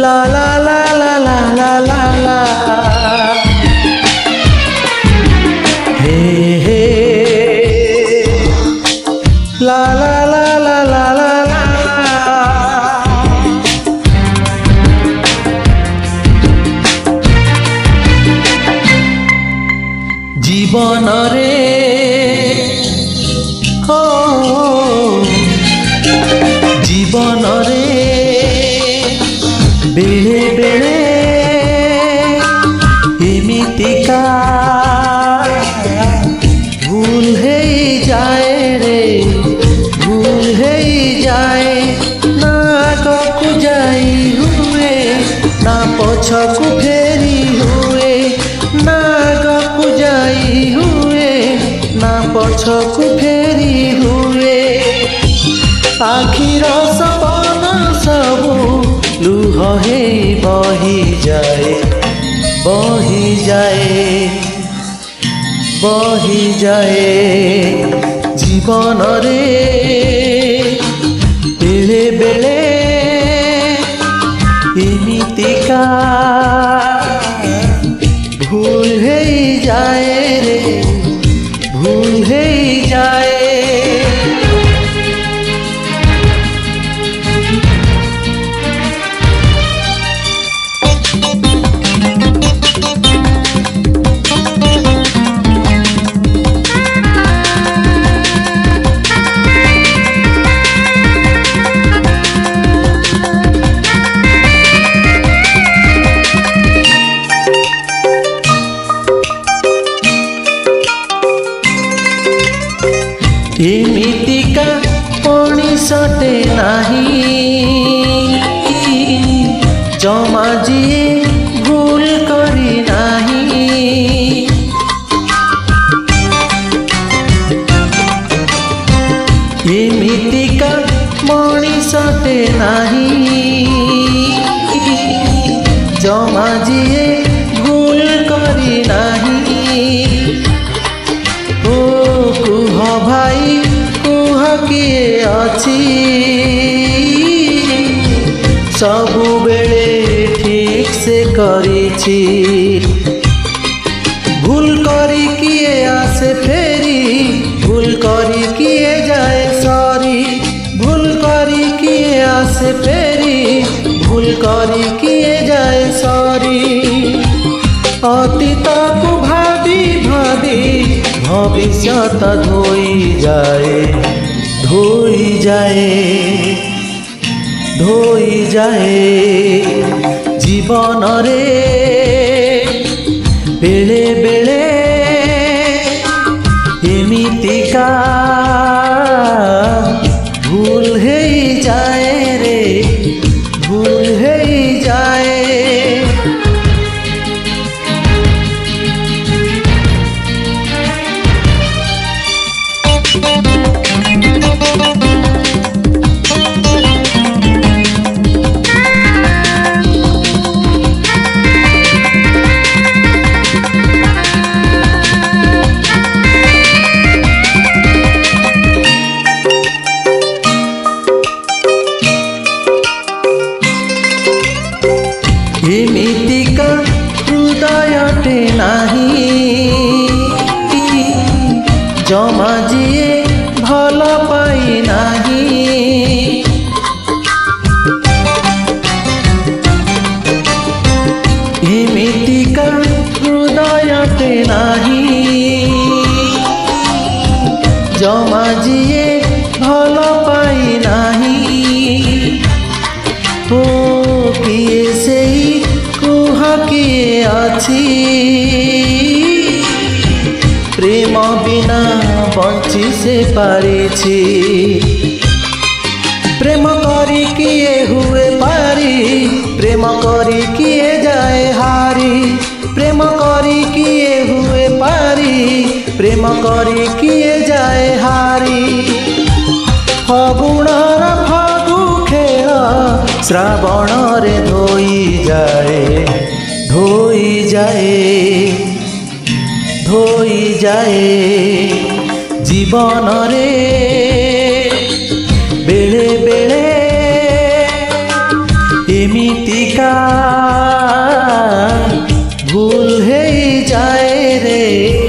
ला ला ला ला ला ला ला ला हे हे ला ला ला ला ला ला ला जीवन रे हो जीवन रे बेले बेले एमितिका भूल है जाए रे भूल है जाए ना आगकु जाई हुए ना पछकु फेरी हुए ना आगकु जाई हुए ना पछकु फेरी हुए आखिर सपना सबू लुह हे बही जाए बही जाए बही जाए जीवन रे बेले बेले एमितिका भूल है जाए रे भूल है जाए एमितिका मनिषटे नाही जमा जी भूल करी नाही एमितिका मनिषटे नाही जमा जी भूल करी नाही भाई कुह किए अच्छी सबु बेले ठीक से करिछि भूल करी किए आसे फेरी भूल करी किए जाए सॉरी भूल करी किए आसे फेरी भूल करी किए जाए सॉरी अतीत को भाभी भाभी भविष्यत धोई जाए धोई जाए धोई जाए जीवन रे बेले बेले एमितिका भूल है जाए रे भूल है जाए एमितिका हृदयटे नाही जमा जिए भल पाई नाही एमितिका हृदयटे नाही जमा जिए भल पाई नाही ओ किए से कुह किए अच्छी प्रेम बिना बंची से पारिछि प्रेम करी किए हुए पारी प्रेम करी किए जाए हारी प्रेम करी किए हुए पारी प्रेम करी किए जाए हारी फगुणर फगु खेल श्रावण रे धोई जाए धोई जाए धोई जाए जीवन रे बेले बेले एमितिका रे।